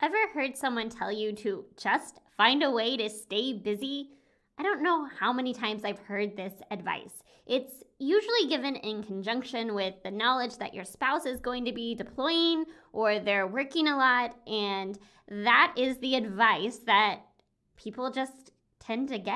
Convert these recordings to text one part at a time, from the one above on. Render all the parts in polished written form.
ever heard someone tell you to just find a way to stay busy? I don't know how many times I've heard this advice. It's usually given in conjunction with the knowledge that your spouse is going to be deploying or they're working a lot, and that is the advice that people just tend to give.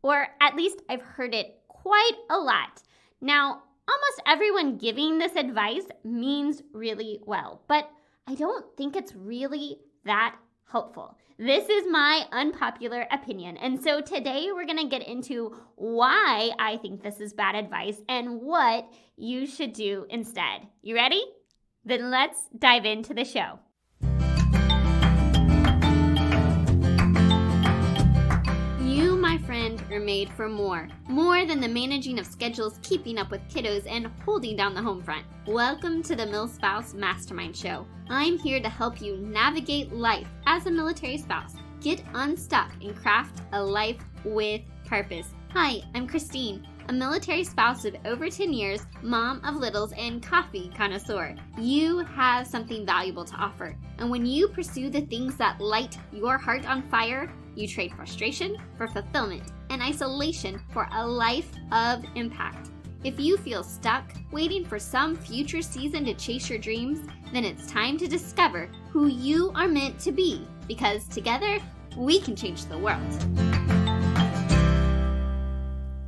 Or at least I've heard it quite a lot. Now, almost everyone giving this advice means really well, but I don't think it's really that helpful. This is my unpopular opinion. And so today we're going to get into why I think this is bad advice and what you should do instead. You ready? Then let's dive into the show. You, my friend, are made for more than the managing of schedules, keeping up with kiddos, and holding down the home front. Welcome to the MilSpouse Mastermind Show. I'm here to help you navigate life as a military spouse, get unstuck, and craft a life with purpose. Hi, I'm Christine, a military spouse of over 10 years, mom of littles, and coffee connoisseur. You have something valuable to offer, and when you pursue the things that light your heart on fire, you trade frustration for fulfillment and isolation for a life of impact. If you feel stuck, waiting for some future season to chase your dreams, then it's time to discover who you are meant to be, because together, we can change the world.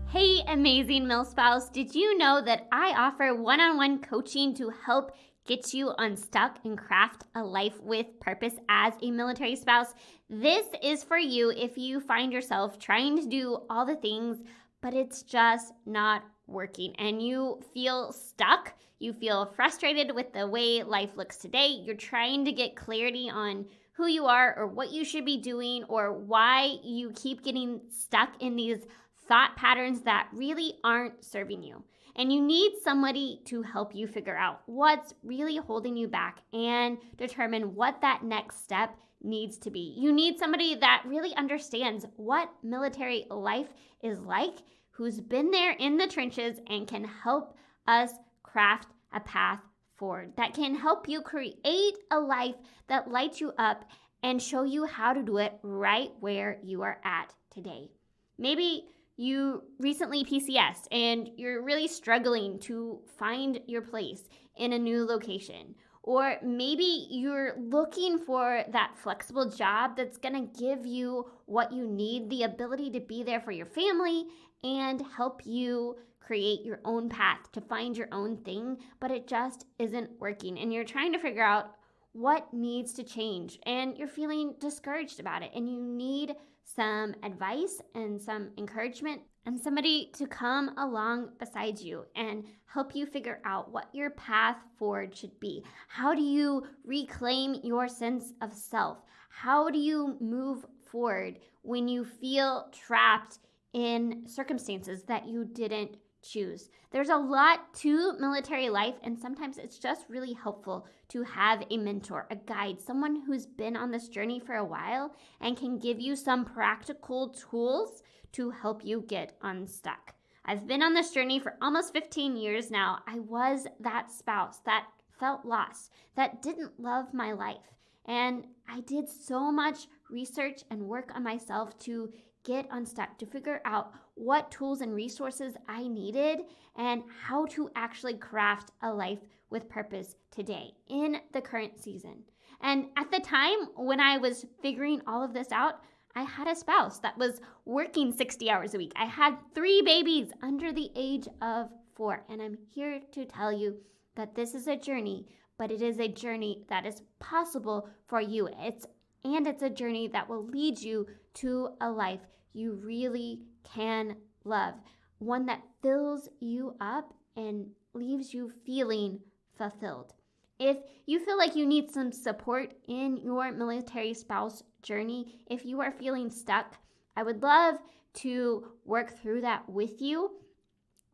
Hey, amazing MilSpouse, did you know that I offer one-on-one coaching to help get you unstuck and craft a life with purpose as a military spouse? This is for you if you find yourself trying to do all the things, but it's just not working and you feel stuck. You feel frustrated with the way life looks today. You're trying to get clarity on who you are or what you should be doing or why you keep getting stuck in these thought patterns that really aren't serving you. And you need somebody to help you figure out what's really holding you back and determine what that next step needs to be. You need somebody that really understands what military life is like, who's been there in the trenches and can help us craft a path forward, that can help you create a life that lights you up and show you how to do it right where you are at today. Maybe you recently PCS'd and you're really struggling to find your place in a new location. Or maybe you're looking for that flexible job that's gonna give you what you need, the ability to be there for your family and help you create your own path to find your own thing, but it just isn't working. And you're trying to figure out what needs to change and you're feeling discouraged about it and you need some advice and some encouragement and somebody to come along beside you and help you figure out what your path forward should be. How do you reclaim your sense of self? How do you move forward when you feel trapped in circumstances that you didn't choose? There's a lot to military life, and sometimes it's just really helpful to have a mentor, a guide, someone who's been on this journey for a while and can give you some practical tools to help you get unstuck. I've been on this journey for almost 15 years now. I was that spouse that felt lost, that didn't love my life. And I did so much research and work on myself to get unstuck, to figure out what tools and resources I needed and how to actually craft a life with purpose today in the current season. And at the time when I was figuring all of this out, I had a spouse that was working 60 hours a week. I had 3 babies under the age of 4. And I'm here to tell you that this is a journey, but it is a journey that is possible for you. It's a journey that will lead you to a life you really can love, one that fills you up and leaves you feeling fulfilled. If you feel like you need some support in your military spouse journey, if you are feeling stuck, I would love to work through that with you.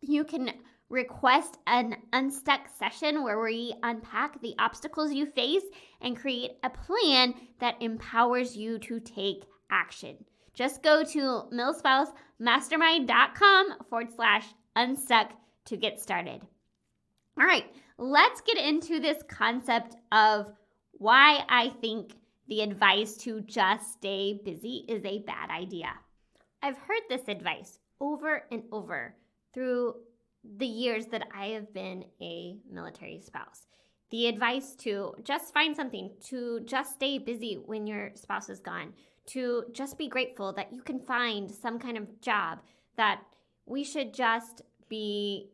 You can request an Unstuck session where we unpack the obstacles you face and create a plan that empowers you to take action. Just go to MilSpouseMastermind.com/unstuck to get started. All right, let's get into this concept of why I think the advice to just stay busy is a bad idea. I've heard this advice over and over through the years that I have been a military spouse. The advice to just find something, to just stay busy when your spouse is gone, to just be grateful that you can find some kind of job, that we should just be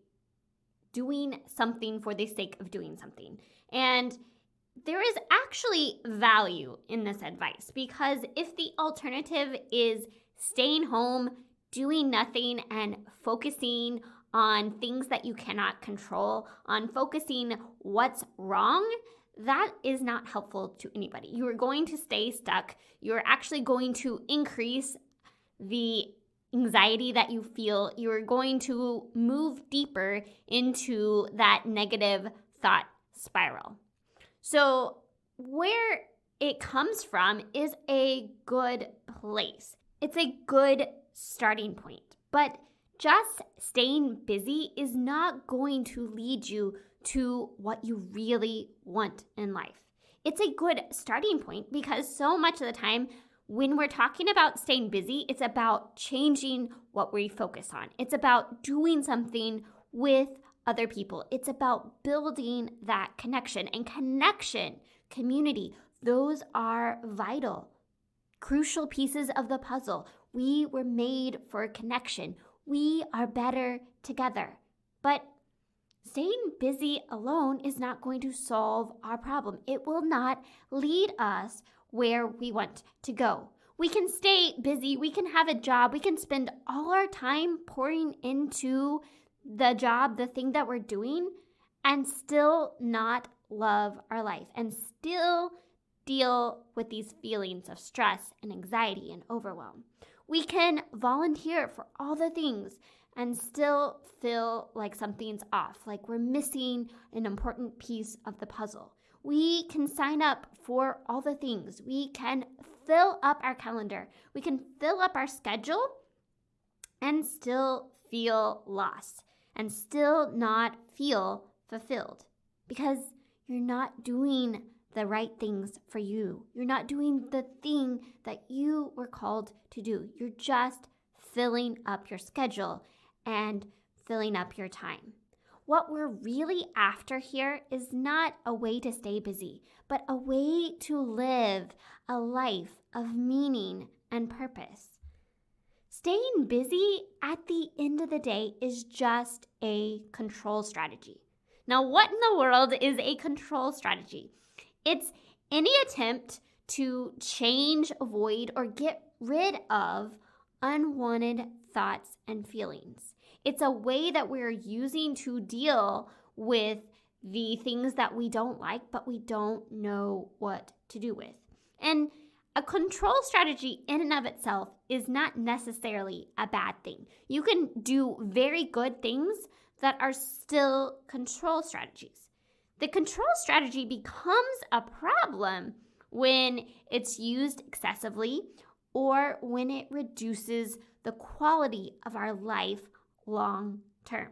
doing something for the sake of doing something. And there is actually value in this advice, because if the alternative is staying home, doing nothing, and focusing on things that you cannot control, on focusing what's wrong, that is not helpful to anybody. You are going to stay stuck. You're actually going to increase the anxiety that you feel. You're going to move deeper into that negative thought spiral. So where it comes from is a good place. It's a good starting point. But just staying busy is not going to lead you to what you really want in life. It's a good starting point because so much of the time when we're talking about staying busy, it's about changing what we focus on. It's about doing something with other people. It's about building that connection. And connection, community, those are vital, crucial pieces of the puzzle. We were made for connection. We are better together. But staying busy alone is not going to solve our problem. It will not lead us where we want to go. We can stay busy. We can have a job. We can spend all our time pouring into the job, the thing that we're doing, and still not love our life and still deal with these feelings of stress and anxiety and overwhelm. We can volunteer for all the things and still feel like something's off, like we're missing an important piece of the puzzle. We can sign up for all the things. We can fill up our calendar. We can fill up our schedule and still feel lost and still not feel fulfilled because you're not doing the right things for you. You're not doing the thing that you were called to do. You're just filling up your schedule and filling up your time. What we're really after here is not a way to stay busy, but a way to live a life of meaning and purpose. Staying busy at the end of the day is just a control strategy. Now, what in the world is a control strategy? It's any attempt to change, avoid, or get rid of unwanted thoughts and feelings. It's a way that we're using to deal with the things that we don't like, but we don't know what to do with. And a control strategy in and of itself is not necessarily a bad thing. You can do very good things that are still control strategies. The control strategy becomes a problem when it's used excessively or when it reduces the quality of our life long term.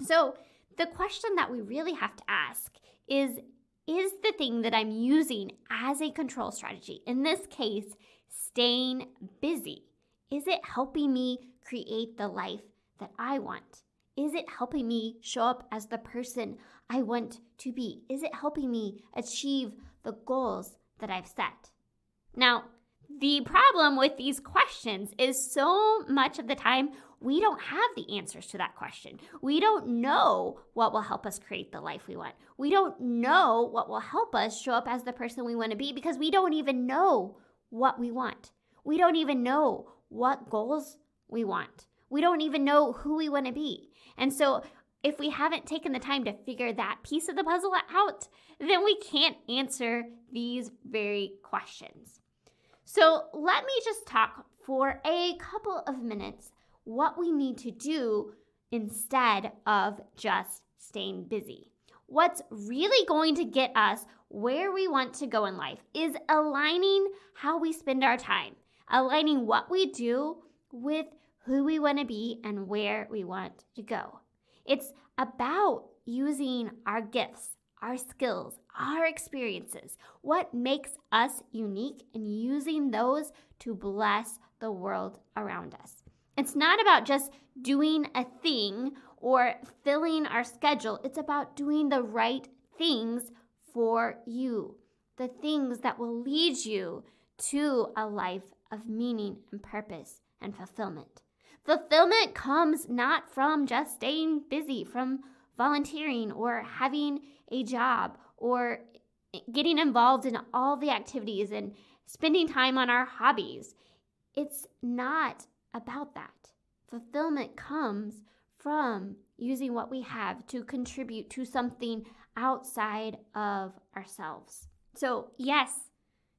So the question that we really have to ask is the thing that I'm using as a control strategy, in this case, staying busy, is it helping me create the life that I want? Is it helping me show up as the person I want to be? Is it helping me achieve the goals that I've set? Now, the problem with these questions is so much of the time we don't have the answers to that question. We don't know what will help us create the life we want. We don't know what will help us show up as the person we want to be because we don't even know what we want. We don't even know what goals we want. We don't even know who we want to be. And so if we haven't taken the time to figure that piece of the puzzle out, then we can't answer these very questions. So let me just talk for a couple of minutes what we need to do instead of just staying busy. What's really going to get us where we want to go in life is aligning how we spend our time, aligning what we do with who we want to be and where we want to go. It's about using our gifts, our skills, our experiences, what makes us unique, and using those to bless the world around us. It's not about just doing a thing or filling our schedule. It's about doing the right things for you, the things that will lead you to a life of meaning and purpose and fulfillment. Fulfillment comes not from just staying busy, from volunteering or having a job or getting involved in all the activities and spending time on our hobbies. It's not about that. Fulfillment comes from using what we have to contribute to something outside of ourselves. So yes,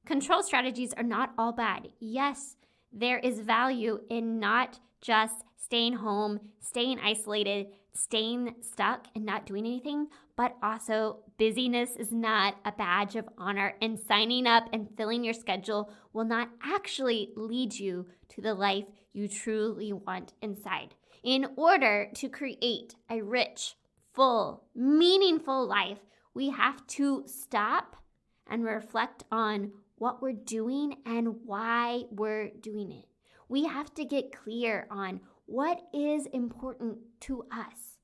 control strategies are not all bad. Yes, there is value in not just staying home, staying isolated, staying stuck and not doing anything, but also busyness is not a badge of honor, and signing up and filling your schedule will not actually lead you to the life you truly want inside. In order to create a rich, full, meaningful life, we have to stop and reflect on what we're doing and why we're doing it. We have to get clear on what is important to us.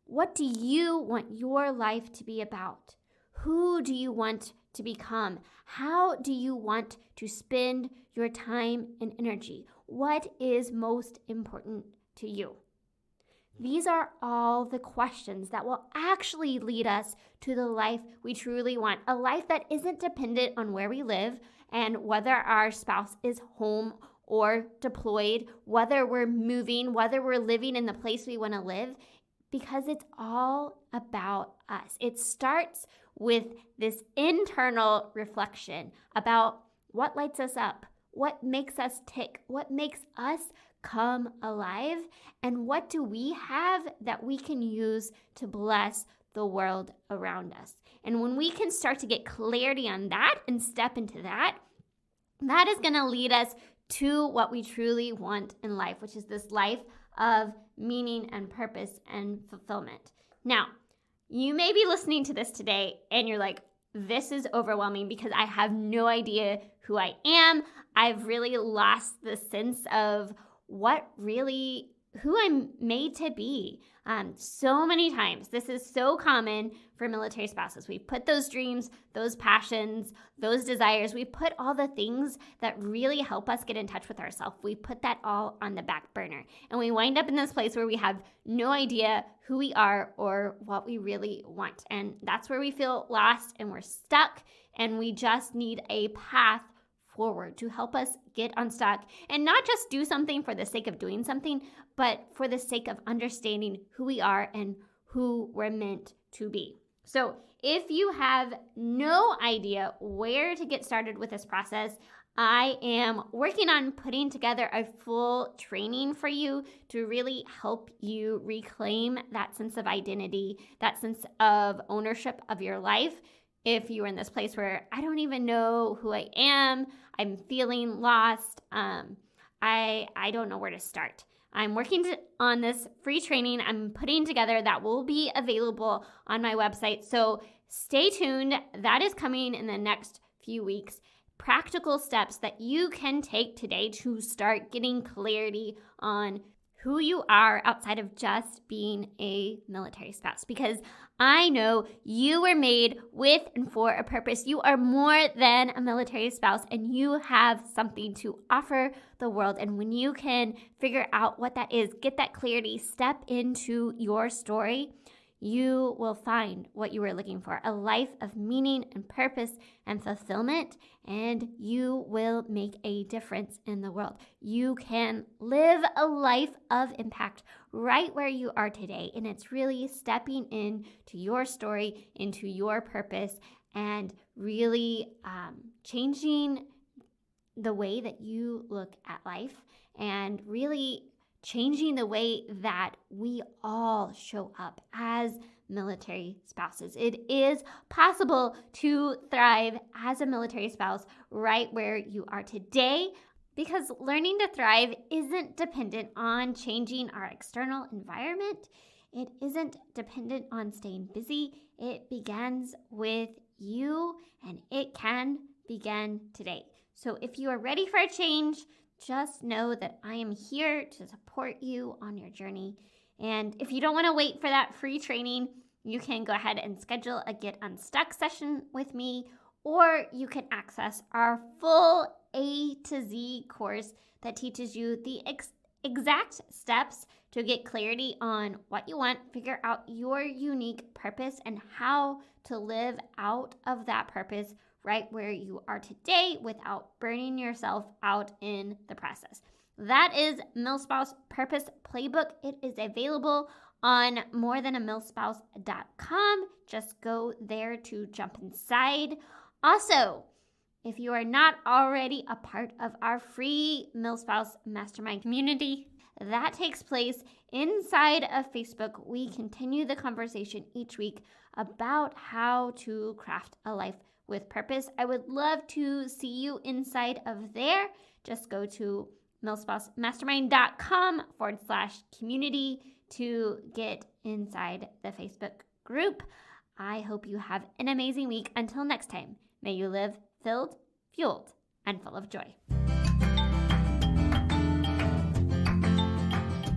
What do you want your life to be about? Who do you want to become? How do you want to spend your time and energy? What is most important to you? These are all the questions that will actually lead us to the life we truly want, a life that isn't dependent on where we live and whether our spouse is home or deployed, whether we're moving, whether we're living in the place we want to live, because it's all about us. It starts with this internal reflection about what lights us up, what makes us tick, what makes us come alive, and what do we have that we can use to bless the world around us. And when we can start to get clarity on that and step into that, that is going to lead us to what we truly want in life, which is this life of meaning and purpose and fulfillment. Now, you may be listening to this today and you're like, this is overwhelming because I have no idea who I am. I've really lost the sense of who I'm made to be. So many times, this is so common for military spouses. We put those dreams, those passions, those desires, we put all the things that really help us get in touch with ourselves. We put that all on the back burner. And we wind up in this place where we have no idea who we are or what we really want. And that's where we feel lost and we're stuck, and we just need a path forward to help us get unstuck and not just do something for the sake of doing something, but for the sake of understanding who we are and who we're meant to be. So if you have no idea where to get started with this process, I am working on putting together a full training for you to really help you reclaim that sense of identity, that sense of ownership of your life. If you're in this place where I don't even know who I am, I'm feeling lost, I don't know where to start. I'm working on this free training I'm putting together that will be available on my website. So stay tuned. That is coming in the next few weeks. Practical steps that you can take today to start getting clarity on who you are outside of just being a military spouse, because I know you were made with and for a purpose. You are more than a military spouse, and you have something to offer the world. And when you can figure out what that is, get that clarity, step into your story, you will find what you were looking for, a life of meaning and purpose and fulfillment, and you will make a difference in the world. You can live a life of impact right where you are today, and it's really stepping into your story, into your purpose, and really changing the way that you look at life, and really changing the way that we all show up as military spouses. It is possible to thrive as a military spouse right where you are today, because learning to thrive isn't dependent on changing our external environment. it isn't dependent on staying busy. It begins with you, and it can begin today. So if you are ready for a change, just know that I am here to support you on your journey. And if you don't want to wait for that free training, you can go ahead and schedule a Get Unstuck session with me, or you can access our full A to Z course that teaches you the exact steps to get clarity on what you want, figure out your unique purpose, and how to live out of that purpose right where you are today without burning yourself out in the process. That is MilSpouse Purpose Playbook. It is available on morethanamilspouse.com. Just go there to jump inside. Also, if you are not already a part of our free MilSpouse Mastermind community, that takes place inside of Facebook. We continue the conversation each week about how to craft a life with purpose. I would love to see you inside of there. Just go to milspousemastermind.com/community to get inside the Facebook group. I hope you have an amazing week. Until next time, may you live filled, fueled, and full of joy.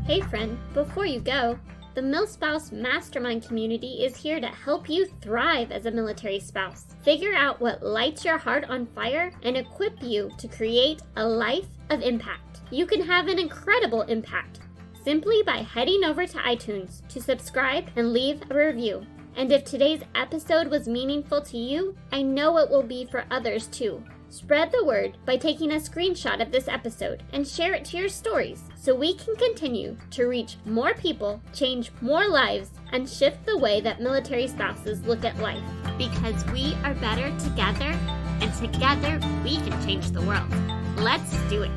Hey friend, before you go, the MilSpouse Mastermind community is here to help you thrive as a military spouse. Figure out what lights your heart on fire and equip you to create a life of impact. You can have an incredible impact simply by heading over to iTunes to subscribe and leave a review. And if today's episode was meaningful to you, I know it will be for others too. Spread the word by taking a screenshot of this episode and share it to your stories so we can continue to reach more people, change more lives, and shift the way that military spouses look at life. Because we are better together, and together we can change the world. Let's do it.